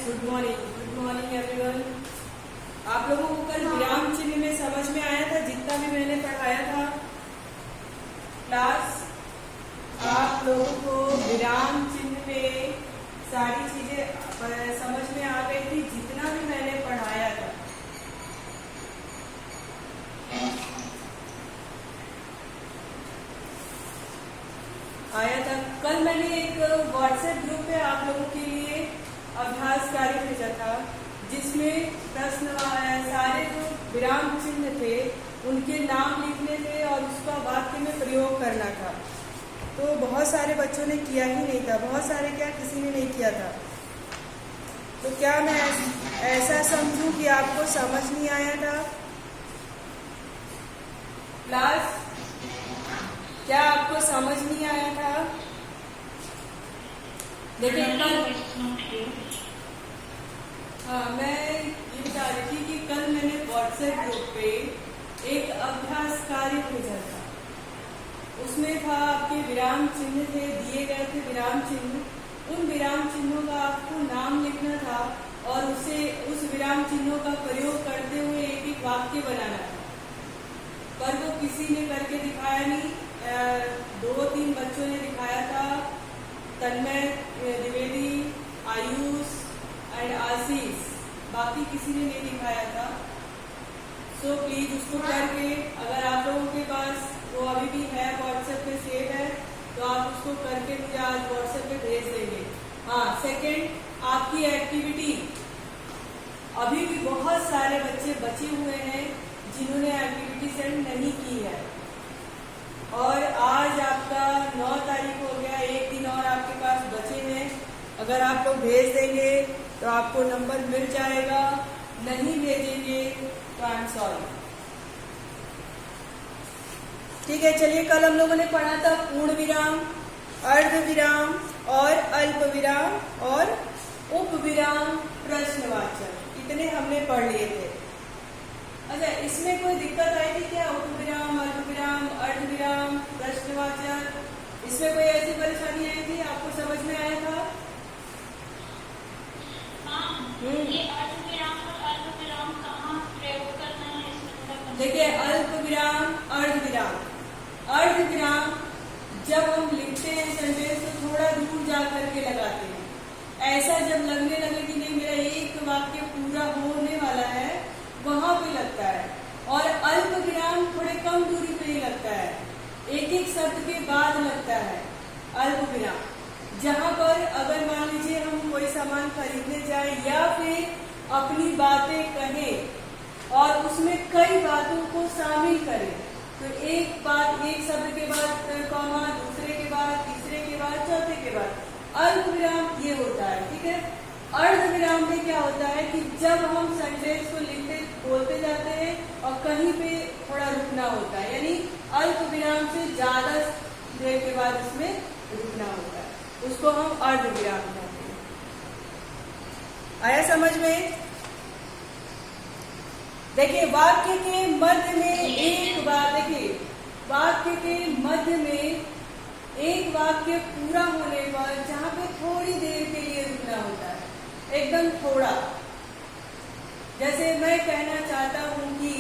Good morning everyone. आप लोगों को कल विराम चिन्ह में समझ में आया था जितना भी मैंने पढ़ाया था क्लास? आप लोगों को विराम चिन्ह में सारी चीजें समझ में आ गई थी जितना भी मैंने पढ़ाया था? आया था। कल मैंने एक व्हाट्सएप ग्रुप पे आप लोगों के लिए अभ्यास कार्य भेजा था जिसमें प्रश्न सारे जो विराम चिन्ह थे उनके नाम लिखने थे और उसका वाक्य में प्रयोग करना था। तो बहुत सारे बच्चों ने किया ही नहीं था, बहुत सारे क्या किसी ने नहीं किया था। तो क्या मैं ऐसा समझूं कि आपको समझ नहीं आया था? क्लास क्या आपको समझ नहीं आया था? देखिए मैं ये बता रही थी कि कल मैंने व्हाट्सएप ग्रुप पे एक अभ्यास कार्य भेजा था। उसमें था आपके विराम चिन्ह थे, दिए गए थे विराम चिन्ह। उन विराम चिन्हों का आपको नाम लिखना था और उस विराम चिन्हों का प्रयोग करते हुए एक एक वाक्य बनाना था। पर वो किसी ने करके दिखाया नहीं। 2-3 बच्चों ने दिखाया था, तन्मय, द्विवेदी, आयुष एंड आशीष। बाकी किसी ने नहीं दिखाया था। सो प्लीज उसको करके, अगर आप लोगों के पास वो अभी भी है व्हाट्सएप पे सेव है तो आप उसको करके मुझे आज व्हाट्सएप पे भेज देंगे। हाँ, सेकंड आपकी एक्टिविटी, अभी भी बहुत सारे बच्चे बचे हुए हैं जिन्होंने एक्टिविटी सेंड नहीं की है और आज आपका 9 तारीख हो गया, एक दिन और आपके पास बचे हैं। अगर आप लोग भेज देंगे तो आपको नंबर मिल जाएगा, नहीं भेजेंगे तो आई एम सॉरी। ठीक है, चलिए कल हम लोगों ने पढ़ा था पूर्ण विराम, अर्ध विराम और अल्प विराम और उप विराम, प्रश्नवाचक। इतने हमने पढ़ लिए थे। अच्छा, इसमें कोई दिक्कत आई थी क्या? उप विराम, अल्प विराम, अर्ध विराम, प्रश्नवाचक, इसमें कोई ऐसी परेशानी आई थी? आपको समझ में आया था? ये अर्ध विराम और अल्प विराम कहाँ प्रयोग करना है इसमें? देखिए, अल्प विराम, अर्ध विराम। अर्ध विराम जब हम लिखते हैं सेंटेंस तो थोड़ा दूर जा करके लगाते हैं। ऐसा जब लगने लगे कि नहीं मेरा एक वाक्य पूरा होने वाला है, वहां पे लगता है। और अल्प विराम थोड़े कम दूरी पे ही लगता है, एक एक शब्द के बाद लगता है अल्प विराम। जहां पर अगर मान लीजिए हम कोई सामान खरीदने जाए या फिर अपनी बातें कहें और उसमें कई बातों को शामिल करें तो एक बात, एक शब्द के बाद कॉमा, दूसरे के बाद, तीसरे के बाद, चौथे के बाद अल्प विराम ये होता है। ठीक है। अर्ध विराम में क्या होता है कि जब हम सेंटेंस को लिखते बोलते जाते हैं और कहीं पे थोड़ा रुकना होता है, यानी अल्प विराम से ज्यादा देर के बाद इसमें रुकना होता है, उसको हम अर्ध विराम कहते हैं। आया समझ में? देखिए, वाक्य के मध्य में एक बात, देखिए वाक्य के मध्य में एक वाक्य पूरा होने पर जहां पे थोड़ी देर के लिए रुकना होता है, एकदम थोड़ा। जैसे मैं कहना चाहता हूं कि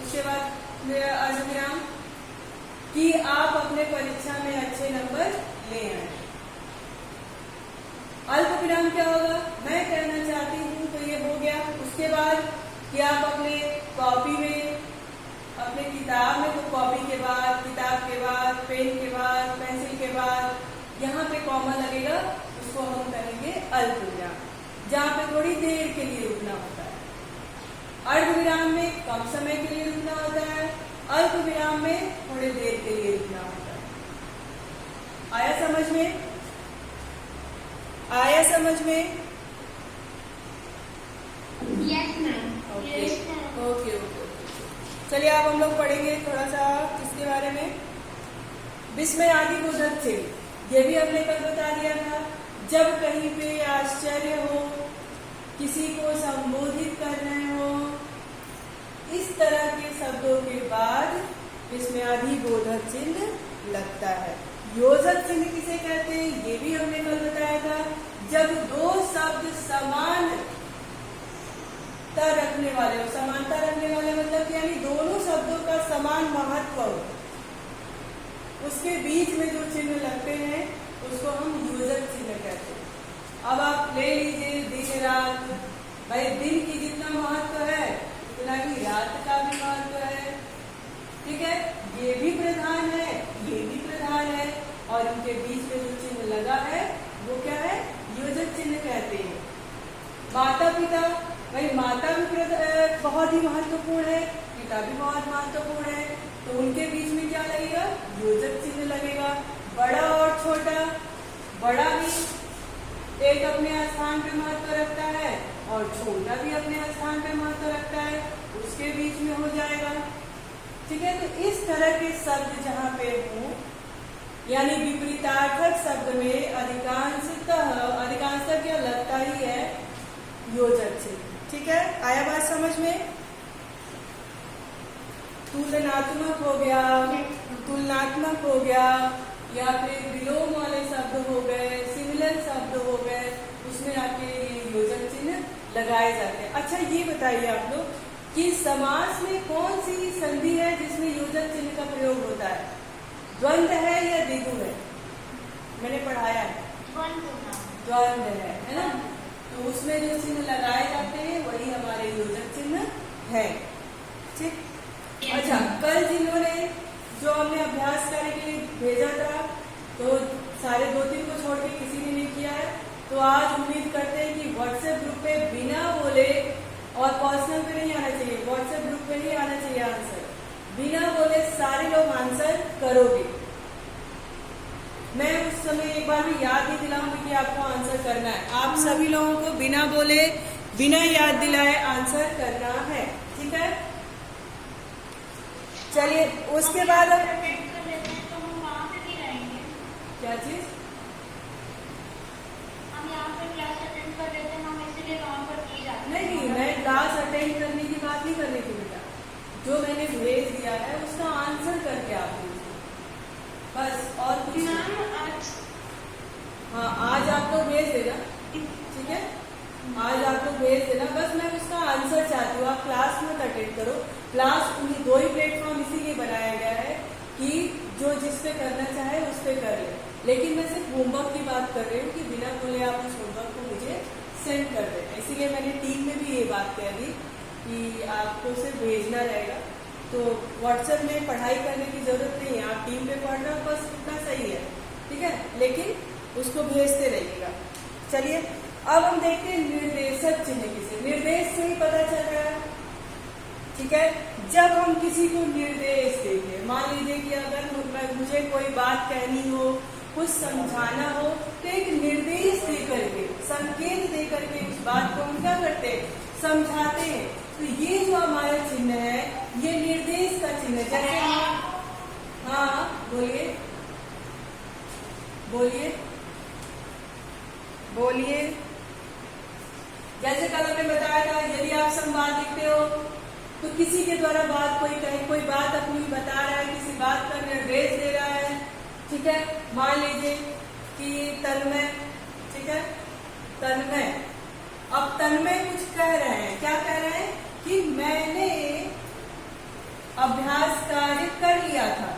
उसके बाद मेरा अर्ध विराम कि आप अपने परीक्षा में अच्छे नंबर ले आए। अल्प विराम क्या होगा? मैं कहना चाहती हूं तो ये हो गया। उसके बाद कि आप अपने कॉपी में, अपने किताब में, तो कॉपी के बाद, किताब के बाद, पेन के बाद, पेंसिल के बाद यहाँ पे कॉमा लगेगा, उसको हम कहेंगे अल्प विराम, जहाँ पे थोड़ी देर के लिए रुकना होता है। अर्ध विराम में कम समय के लिए रुकना होता है, अल्प विराम में थोड़ी देर के लिए रुकना होता है। आया समझ में? आया समझ में? Yes ma'am. ओके। चलिए अब हम लोग पढ़ेंगे थोड़ा सा किसके बारे में? विस्मयादिबोधक चिन्ह। ये भी हमने कल बता दिया था। जब कहीं पे आश्चर्य हो, किसी को संबोधित कर रहे हो, इस तरह के शब्दों के बाद विस्मयादिबोधक चिन्ह लगता है। योजक चिन्ह किसे कहते हैं ये भी हमने कल बताया था। जब दो शब्द समान रखने वाले हो। समानता रखने वाले मतलब यानी दोनों शब्दों का समान महत्व हो, उसके बीच में जो चिन्ह लगते हैं उसको हम योजक चिन्ह कहते हैं। अब आप ले लीजिए दिन रात, भाई दिन की जितना महत्व है उतना ही रात का भी महत्व है, ठीक है। ये भी प्रधान है, ये भी प्रधान है, और इनके बीच में जो चिन्ह लगा है वो क्या है, योजक चिन्ह कहते हैं। माता पिता, भाई माता भी बहुत ही महत्वपूर्ण है, पिता भी बहुत महत्वपूर्ण है, तो उनके बीच में क्या लगेगा, योजक चिन्ह लगेगा। बड़ा और छोटा, बड़ा भी एक अपने स्थान पे महत्व रखता है और छोटा भी अपने स्थान पे महत्व रखता है, उसके बीच में हो जाएगा, ठीक है। तो इस तरह के शब्द जहाँ पे हो, यानी विपरीतार्थक शब्द में अधिकांशतः क्या लगता ही है, योजक चिन्ह, ठीक है। आया बात समझ में। तुलनात्मक हो गया, तुलनात्मक हो गया, या फिर विलोम वाले शब्द हो गए, सिमिलर शब्द हो गए, उसमें आपके योजक चिन्ह लगाए जाते हैं। अच्छा ये बताइए आप लोग कि समास में कौन सी संधि है जिसमें योजक चिन्ह का प्रयोग होता है, द्वंद्व है या द्विगु है? मैंने पढ़ाया है, द्वंद्व है ना। तो उसमें जो चिन्ह लगाए जाते हैं वही हमारे योजक चिन्ह है, ठीक। अच्छा, कल जिन्होंने जो हमने अभ्यास कार्य के लिए भेजा था, तो सारे 2-3 को छोड़ के किसी ने नहीं किया है, तो आज उम्मीद करते हैं कि व्हाट्सएप ग्रुप पे बिना बोले, और पर्सनल पे नहीं आना चाहिए, व्हाट्सएप ग्रुप पे नहीं आना चाहिए आंसर, बिना बोले सारे लोग आंसर करोगे। मैं उस समय एक बार भी याद नहीं दिलाऊंगी कि आपको आंसर करना है, आप सभी लोगों को बिना बोले, बिना याद दिलाए आंसर करना है, ठीक है। चलिए उसके बाद तो हम वहाँ पे भी रहेंगे, क्या चीज, हम यहाँ पे क्लास अटेंड कर लेते हैं, हम इसीलिए वहाँ पर नहीं जाते। नहीं, मैं क्लास अटेंड करने की बात नहीं कर रही थी बेटा, जो मैंने भेज दिया है उसका आंसर करके आप लीजिए बस, और कुछ नहीं। हाँ, आज आपको भेज देना, ठीक है, आज आपको भेज देना, बस मैं उसका आंसर चाहती हूँ। आप क्लास मत अटेंड करो, क्लास उन्हीं 2 ही प्लेटफॉर्म इसीलिए बनाया गया है कि जो जिस पे करना चाहे उस पे कर ले, लेकिन मैं सिर्फ होमवर्क की बात कर रही हूँ कि बिना बोले आप उस होमवर्क को मुझे सेंड कर देना। इसीलिए मैंने टीम में भी ये बात कह दी कि आपको सिर्फ भेजना रहेगा, तो व्हाट्सएप में पढ़ाई करने की जरूरत नहीं है, आप टीम पे पढ़ना बस इतना सही है, ठीक है, लेकिन उसको भेजते रहिएगा। चलिए अब हम देखते हैं निर्देशक चिन्ह किसे, निर्देश से ही पता चल रहा है, ठीक है। जब हम किसी को निर्देश देंगे, मान लीजिए कि अगर मुझे कोई बात कहनी हो, कुछ समझाना हो, तो एक निर्देश दे करके, संकेत दे करके उस बात को हम क्या करते हैं, समझाते हैं। तो ये जो हमारा चिन्ह है ये निर्देश का चिन्ह है। जैसे हाँ बोलिए बोलिए बोलिए, जैसे कल हमने बताया था, यदि आप संवाद लिखते हो तो किसी के द्वारा बात कोई बात अपनी बता रहा है, किसी बात का निर्देश दे रहा है, ठीक है। मान लीजिए कि तन्मय, ठीक है, तन्मय, अब तन्मय कुछ कह रहे हैं, क्या कह रहे हैं कि मैंने अभ्यास कार्य कर लिया था,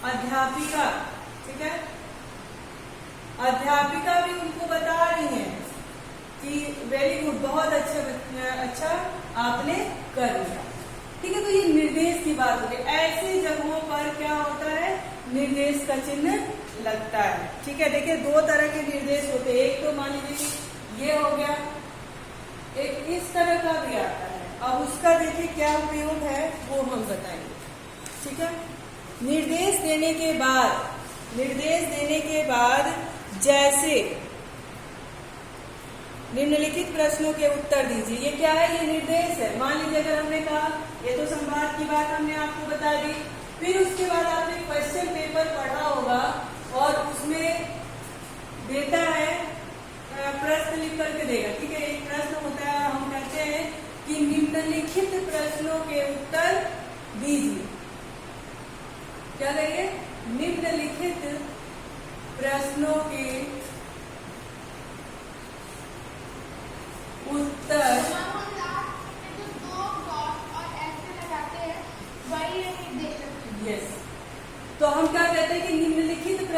अध्यापिका, ठीक है, अध्यापिका भी उनको बता रही है कि वेरी गुड, बहुत अच्छा आपने कर लिया, ठीक है। तो ये निर्देश की बात होगी। ऐसी जगहों पर क्या होता है, निर्देश का चिन्ह लगता है, ठीक है। देखिए 2 तरह के निर्देश होते हैं, एक तो मान लीजिए कि ये हो गया, एक इस तरह का भी आता है। अब उसका देखिए क्या उपयोग है वो हम बताएंगे, ठीक है। निर्देश देने के बाद जैसे निम्नलिखित प्रश्नों के उत्तर दीजिए, ये क्या है, ये निर्देश है। मान लीजिए अगर हमने कहा, ये तो संवाद की बात हमने आपको बता दी, फिर उसके बाद आपने क्वेश्चन पेपर पढ़ा होगा और उसमें देता है, प्रश्न लिख करके देगा, ठीक है। एक प्रश्न होता है, हम कहते हैं कि निम्नलिखित प्रश्नों के उत्तर दीजिए, क्या करिए, निम्नलिखित प्रश्नों के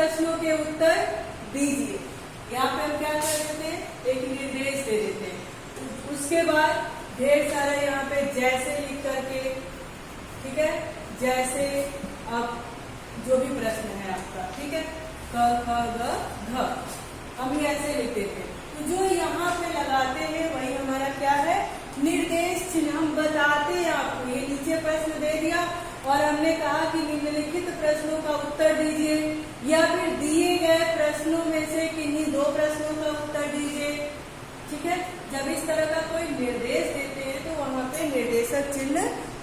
प्रश्नों के उत्तर दीजिए। यहाँ पे हम क्या कर देते हैं, एक निर्देश दे देते हैं। उसके बाद ढेर सारा यहाँ पे जैसे लिख करके, ठीक है, जैसे अब जो भी प्रश्न है आपका, ठीक है, क ख ग घ, हम ये ऐसे लिख देते हैं। तो जो यहाँ पे लगाते हैं वही हमारा क्या है, निर्देश चिन्ह। हम बताते हैं आपको, ये नीचे प्रश्न दे दिया और हमने कहा कि निम्नलिखित प्रश्नों का उत्तर दीजिए, या फिर दिए गए प्रश्नों में से किन्हीं दो प्रश्नों का उत्तर दीजिए। ठीक है, जब इस तरह का कोई निर्देश देते हैं तो वहां पे निर्देशक चिन्ह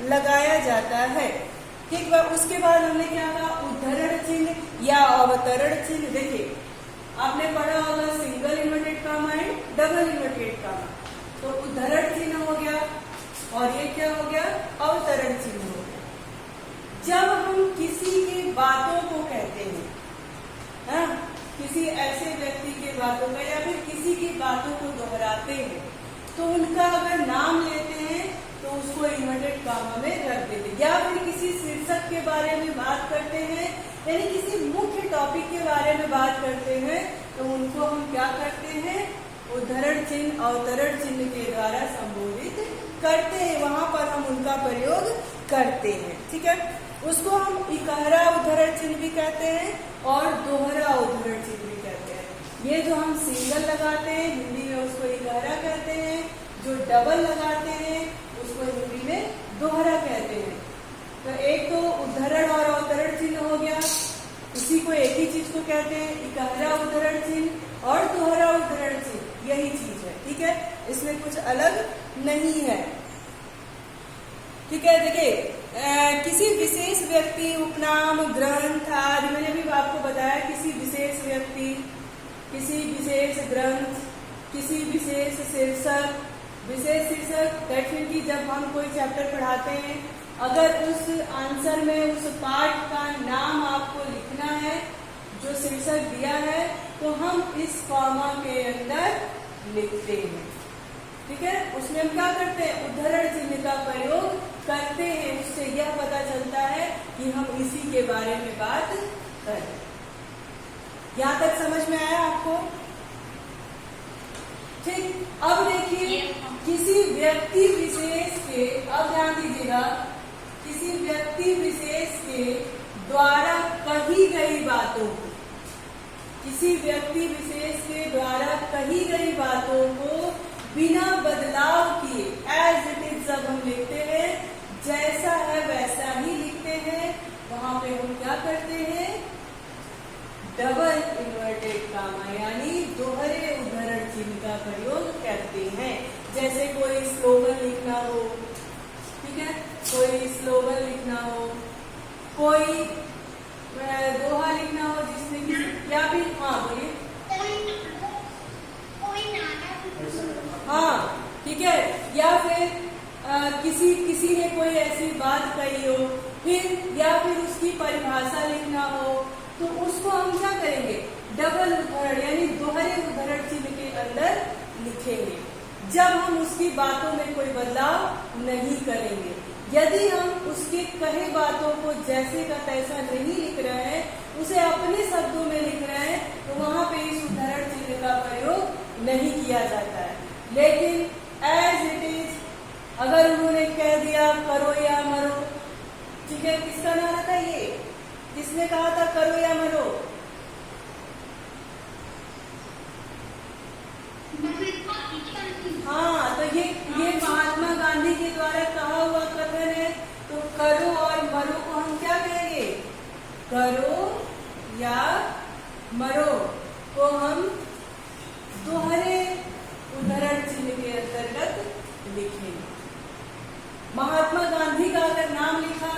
लगाया जाता है। ठीक है, उसके बाद हमने क्या कहा, उद्धरण चिन्ह या अवतरण चिन्ह। देखिए आपने पढ़ा होगा single inverted comma and double inverted comma. तो उद्धरण चिन्ह हो गया और ये क्या हो गया, अवतरण चिन्ह हो गया। जब हम किसी की बातों को कहते हैं, हाँ, किसी ऐसे व्यक्ति के बातों का या फिर किसी की बातों को दोहराते हैं, तो उनका अगर नाम लेते हैं तो उसको इन्वर्टेड कामा में रख देते हैं। या फिर किसी शीर्षक के बारे में बात करते हैं, यानी किसी मुख्य टॉपिक के बारे में बात करते हैं, तो उनको हम क्या करते हैं, उद्धरण चिन्ह अवतरण चिन्ह के द्वारा संबोधित करते हैं। वहां पर हम उनका प्रयोग करते हैं। ठीक है, उसको हम इकहरा उद्धरण चिन्ह भी कहते हैं और दोहरा उद्धरण चिन्ह भी कहते हैं। ये जो हम सिंगल लगाते हैं हिंदी में उसको इकहरा कहते हैं, जो डबल लगाते हैं उसको हिंदी में दोहरा कहते हैं। तो एक तो उद्धरण और अवतरण चिन्ह हो गया, इसी को एक ही चीज को कहते हैं इकहरा उद्धरण चिन्ह और दोहरा उद्धरण चिन्ह, यही चीज है। ठीक है, इसमें कुछ अलग नहीं है। ठीक है, देखिए किसी विशेष व्यक्ति, उपनाम, ग्रंथ आदि, मैंने भी आपको बताया, किसी विशेष व्यक्ति, किसी विशेष ग्रंथ, किसी विशेष शीर्षक। विशेष शीर्षक दैट मीन कि जब हम कोई चैप्टर पढ़ाते हैं, अगर उस आंसर में उस पाठ का नाम आपको लिखना है जो शीर्षक दिया है, तो हम इस कॉमा के अंदर लिखते हैं। ठीक है, उसमें हम क्या करते हैं, उद्धरण चिन्ह का प्रयोग करते हैं। उससे यह पता चलता है कि हम इसी के बारे में बात कर रहे हैं। यहाँ तक समझ में आया आपको? ठीक, अब देखिए किसी व्यक्ति विशेष के, अब ध्यान दीजिएगा, किसी व्यक्ति विशेष के द्वारा कही गई बातों को, किसी व्यक्ति विशेष के द्वारा कही गई बातों को बिना बदलाव किए एज इट इज जब हम लिखते हैं, जैसा है वैसा ही लिखते हैं, वहां पे हम क्या करते हैं, डबल इन्वर्टेड कामा यानी दोहरे उद्धरण चिन्ह का प्रयोग करते हैं। जैसे कोई स्लोगन लिखना हो, ठीक है, कोई स्लोगन लिखना हो, कोई दोहा लिखना हो जिसमें कि, या फिर हाँ बोलिए, हाँ ठीक है, या फिर किसी ने कोई ऐसी बात कही हो, फिर या फिर उसकी परिभाषा लिखना हो, तो उसको हम क्या करेंगे, डबल उद्धरण यानी दोहरे उद्धरण चिन्ह के अंदर लिखेंगे, जब हम उसकी बातों में कोई बदलाव नहीं करेंगे। यदि हम उसके कहे बातों को जैसे का तैसा नहीं लिख रहे हैं, उसे अपने शब्दों में लिख रहे हैं, तो वहां पे इस उद्धरण चिन्ह का प्रयोग नहीं किया जाता है। लेकिन एज इट इज अगर उन्होंने कह दिया करो या मरो, ठीक है, किसका नारा था ये, किसने कहा था करो या मरो, हाँ, तो ये महात्मा गांधी के द्वारा कहा हुआ कथन है। तो करो और मरो को हम क्या कहेंगे, करो या मरो को हम दोहरे उद्धरण चिन्ह के अंतर्गत लिखेंगे। महात्मा गांधी का अगर नाम लिखा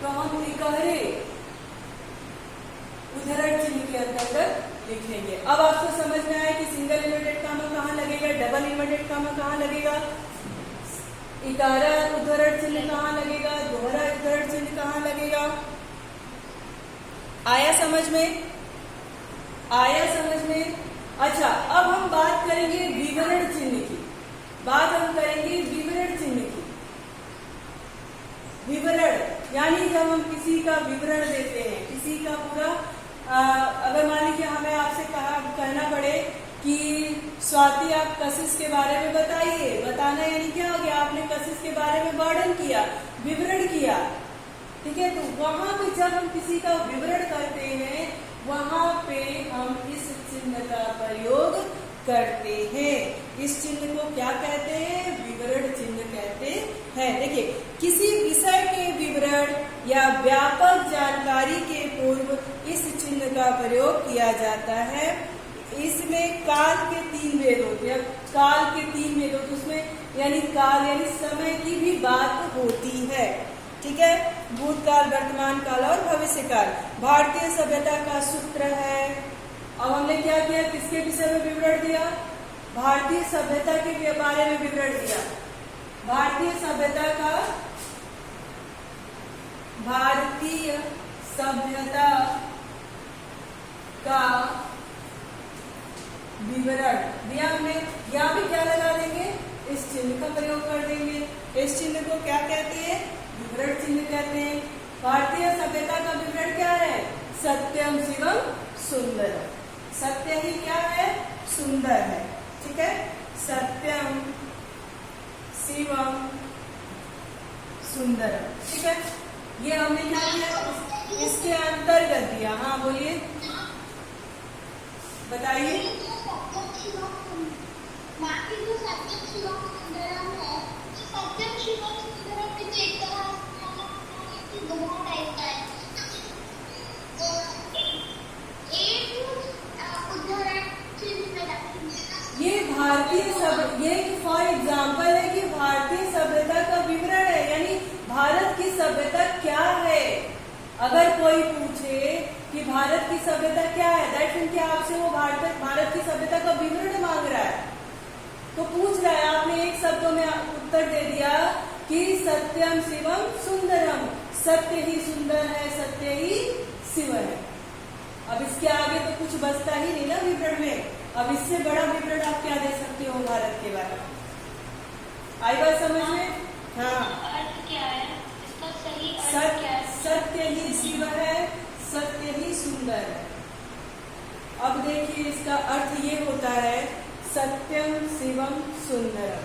तो हम इकहरे उद्धरण चिन्ह के अंतर्गत लिखेंगे। अब आपको समझ में आया कि सिंगल इन्वर्टेड कामा कहाँ लगेगा, डबल इन्वर्टेड कामा कहाँ लगेगा, इकहरा उद्धरण चिन्ह कहाँ लगेगा, दोहरा उद्धरण चिन्ह कहाँ लगेगा। आया समझ में, आया समझ में। अच्छा, अब हम बात करेंगे विवरण चिन्ह की, बात हम करेंगे विवरण चिन्ह की। विवरण यानी जब हम किसी का विवरण देते हैं, किसी का पूरा अगर स्वाति आप कशिश के बारे में बताइए। बताना यानी क्या हो गया, आपने कशिश के बारे में वर्णन किया, विवरण किया। ठीक है, तो वहां पे जब हम किसी का विवरण करते हैं वहां पे हम इस चिन्ह का प्रयोग करते हैं। इस चिन्ह को क्या कहते हैं, विवरण चिन्ह कहते हैं। देखिए, किसी विषय के विवरण या व्यापक जानकारी के पूर्व इस चिन्ह का प्रयोग किया जाता है। इसमें काल के 3 भेद होते हैं। काल के 3 भेद होते, उसमें यानी काल यानी समय की भी बात होती है। ठीक है, भूतकाल, वर्तमान काल और भविष्य काल। भारतीय सभ्यता का सूत्र है। अब हमने क्या किया, किसके विषय में विवरण दिया, भारतीय सभ्यता के बारे में विवरण दिया। भारतीय सभ्यता का विवरण दिया हमने। यहाँ भी क्या लगा देंगे, इस चिन्ह का प्रयोग कर देंगे। इस चिन्ह को क्या कहते हैं, विवरण चिन्ह कहते हैं। भारतीय सभ्यता का विवरण क्या है, सत्यम शिवम सुंदरम। सत्य ही क्या है, सुंदर है। ठीक है, सत्यम शिवम सुंदरम। ठीक है, ये हमने क्या किया, इसके अंतर्गत दिया। हाँ बोलिए, बताइए। ये भारतीय ये फॉर एग्जाम्पल है कि भारतीय सभ्यता का विवरण है, यानी भारत की सभ्यता क्या है। अगर कोई पूछे कि भारत की सभ्यता क्या है, दैट मीन कि आपसे वो भारत की सभ्यता का विवरण मांग रहा है, तो पूछ रहा है, आपने एक शब्दों में उत्तर दे दिया कि सत्यम शिवम सुंदरम। सत्य ही सुंदर है, सत्य ही शिव है। अब इसके आगे तो कुछ बचता ही नहीं ना विवरण में। अब इससे बड़ा विवरण आप क्या दे सकते हो भारत के बारे में। आई बात समझ में? हाँ, अर्थ क्या है इसका, सही अर्थ क्या है? सत्य ही शिव है, सत्य ही सुंदर है। अब देखिए, इसका अर्थ ये होता है सत्यम शिवम सुंदरम।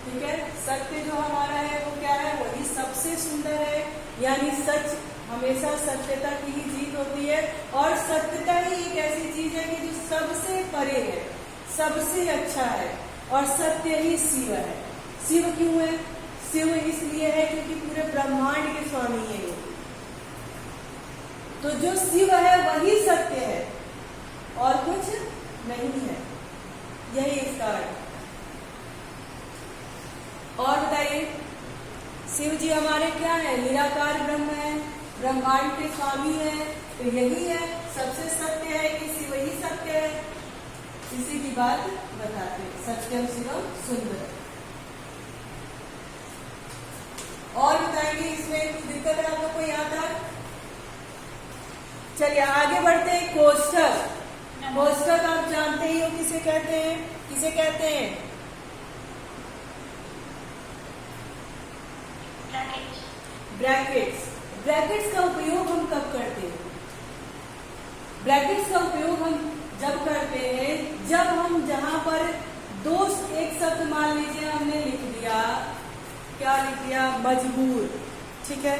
ठीक है, सत्य जो हमारा है वो क्या है, वही सबसे सुंदर है। यानी सच, हमेशा सत्यता की ही जीत होती है। और सत्यता ही एक ऐसी चीज है कि जो सबसे परे है, सबसे अच्छा है। और सत्य ही शिव है। शिव क्यों है, शिव इसलिए है क्योंकि पूरे ब्रह्मांड के स्वामी है ये। तो जो शिव है वही सत्य है और कुछ नहीं है, यही इसका अर्थ। और बताइए, शिव जी हमारे क्या है, निराकार ब्रह्म है, ब्रह्मांड के स्वामी है। तो यही है, सबसे सत्य है कि शिव ही सत्य है। इसी की बात बताते हैं, सत्यम शिवम सुंदर। और बताएंगे, इसमें कुछ दिक्कत है आप लोग को यहाँ तक? चलिए आगे बढ़ते हैं। कोष्ठक, कोष्ठक आप जानते ही हो किसे कहते हैं, किसे कहते हैं? ब्रैकेट्स। ब्रैकेट्स का उपयोग हम कब करते हैं? ब्रैकेट्स का उपयोग हम जब करते हैं जब हम जहां पर दो एक शब्द, मान लीजिए हमने लिख दिया, क्या लिख दिया, मजबूर। ठीक है,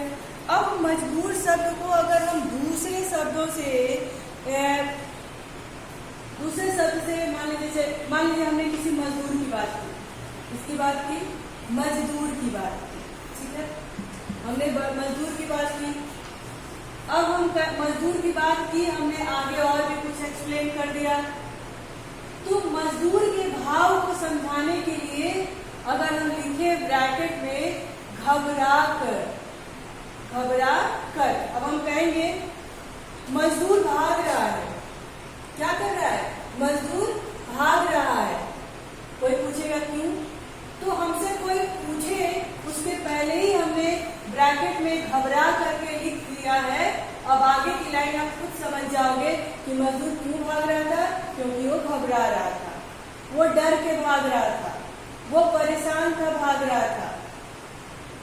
अब मजबूर शब्द को अगर हम दूसरे शब्दों से मान लीजिए हमने किसी मजदूर की बात की, किसकी बात की, मजदूर की बात की। ठीक है, हमने मजदूर की बात की। अब हम मजदूर की बात की, हमने आगे और भी कुछ एक्सप्लेन कर दिया। तो मजदूर के भाव को समझाने के लिए अगर हम लिखे ब्रैकेट में घबरा कर, घबरा कर, अब हम कहेंगे मजदूर भाग रहा है। क्या कर रहा है, मजदूर भाग रहा है। कोई पूछेगा क्यों, तो हमसे कोई पूछे उसके पहले ही हमने ब्रैकेट में घबरा करके लिख दिया है। अब आगे की लाइन आप खुद समझ जाओगे कि मजदूर क्यों भाग रहा था, क्योंकि वो घबरा रहा था, वो डर के भाग रहा था, वो परेशान था, भाग रहा था।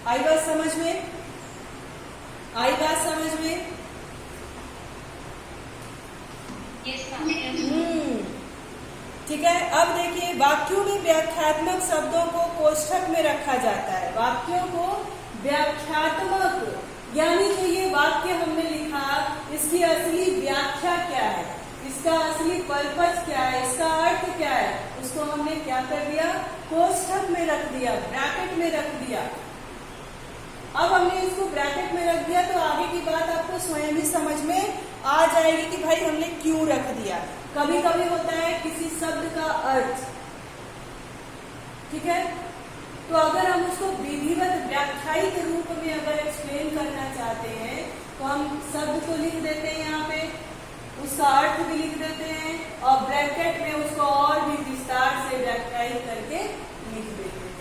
आई बात समझ में? आई बात समझ में? ठीक है। अब देखिए, वाक्यों में व्याख्यात्मक शब्दों को कोष्ठक में रखा जाता है। वाक्यों को व्याख्यात्मक, यानी जो ये वाक्य हमने लिखा, इसकी असली व्याख्या क्या है, इसका असली पर्पस क्या है, इसका अर्थ क्या है, उसको हमने क्या कर दिया, कोष्ठक में रख दिया, ब्रैकेट में रख दिया। अब हमने इसको ब्रैकेट में रख दिया तो आगे की बात आपको स्वयं ही समझ में आ जाएगी कि भाई हमने क्यों रख दिया। कभी कभी होता है किसी शब्द का अर्थ, ठीक है, तो अगर हम उसको विधिवत व्याख्यायित रूप में अगर एक्सप्लेन करना चाहते हैं तो हम शब्द को लिख देते हैं, यहाँ पे उसका अर्थ भी लिख देते हैं और ब्रैकेट में उसको और भी विस्तार से व्याख्यायित करके लिख देते हैं।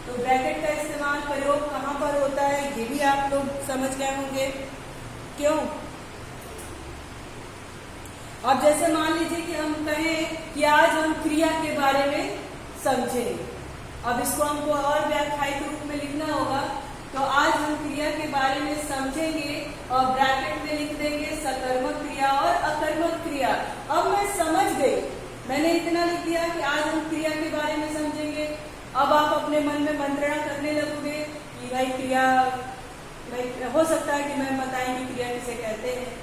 तो ब्रैकेट का इस्तेमाल प्रयोग कहाँ पर होता है ये भी आप लोग समझ गए होंगे। क्यों? अब जैसे मान लीजिए कि हम कहें कि आज हम क्रिया के बारे में समझेंगे, अब इसको हमको और व्याख्यायित रूप में लिखना होगा, तो आज हम क्रिया के बारे में समझेंगे और ब्रैकेट में लिख देंगे सकर्मक क्रिया और अकर्मक क्रिया। अब मैं समझ गई, मैंने इतना लिख दिया कि आज हम क्रिया के बारे में समझेंगे। अब आप अपने मन में मंत्रणा करने लगोगे कि भाई क्रिया, भाई हो सकता है कि मैं बताएंगे क्रिया किसे कहते हैं,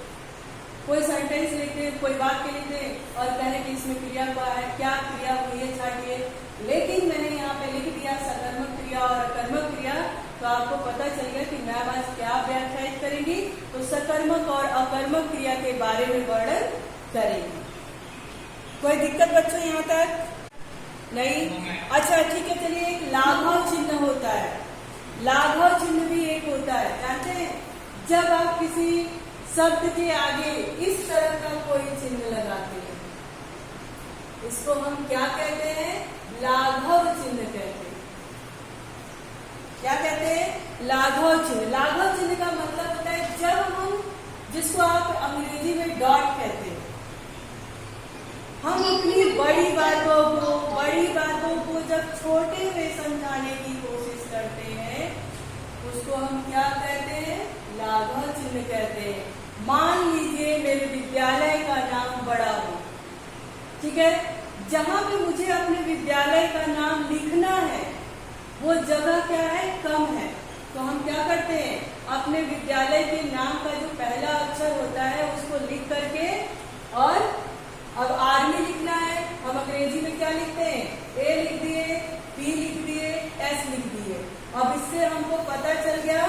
कोई सेंटेंस लिख दे, कोई वाक्य लिख दे और कहे कि इसमें क्रिया क्या है, क्या क्रिया हुई है चाहिए, लेकिन मैंने यहाँ पे लिख दिया सकर्मक क्रिया और अकर्मक क्रिया, तो आपको पता चल गया कि मैम आज क्या व्याख्यायित करेंगी, तो सकर्मक और अकर्मक क्रिया के बारे में वर्णन करेंगे। कोई दिक्कत बच्चों यहाँ तक? नहीं? अच्छा ठीक है, चलिए एक लाघव चिन्ह होता है, लाघव चिन्ह भी एक होता है, जानते हैं? जब आप किसी शब्द के आगे इस तरह का कोई चिन्ह लगाते हैं, इसको हम क्या कहते हैं? लाघव चिन्ह कहते हैं। क्या कहते हैं? लाघव चिन्ह। लाघव चिन्ह का मतलब होता है जब हम, जिसको आप अंग्रेजी में डॉट कहते हैं, हम अपनी बड़ी बातों को जब छोटे में समझाने की कोशिश करते हैं, उसको हम क्या कहते हैं? लाघव चिन्ह कहते हैं। मान लीजिए मेरे विद्यालय का नाम बड़ा हो, ठीक है, जहां पे मुझे अपने विद्यालय का नाम लिखना है वो जगह क्या है? कम है, तो हम क्या करते हैं? अपने विद्यालय के नाम का जो पहला अक्षर होता है उसको लिख करके, और अब आर्मी लिखना है, हम अंग्रेजी में क्या लिखते हैं? ए लिख दिए, पी लिख दिए, एस लिख दिए। अब इससे हमको पता चल गया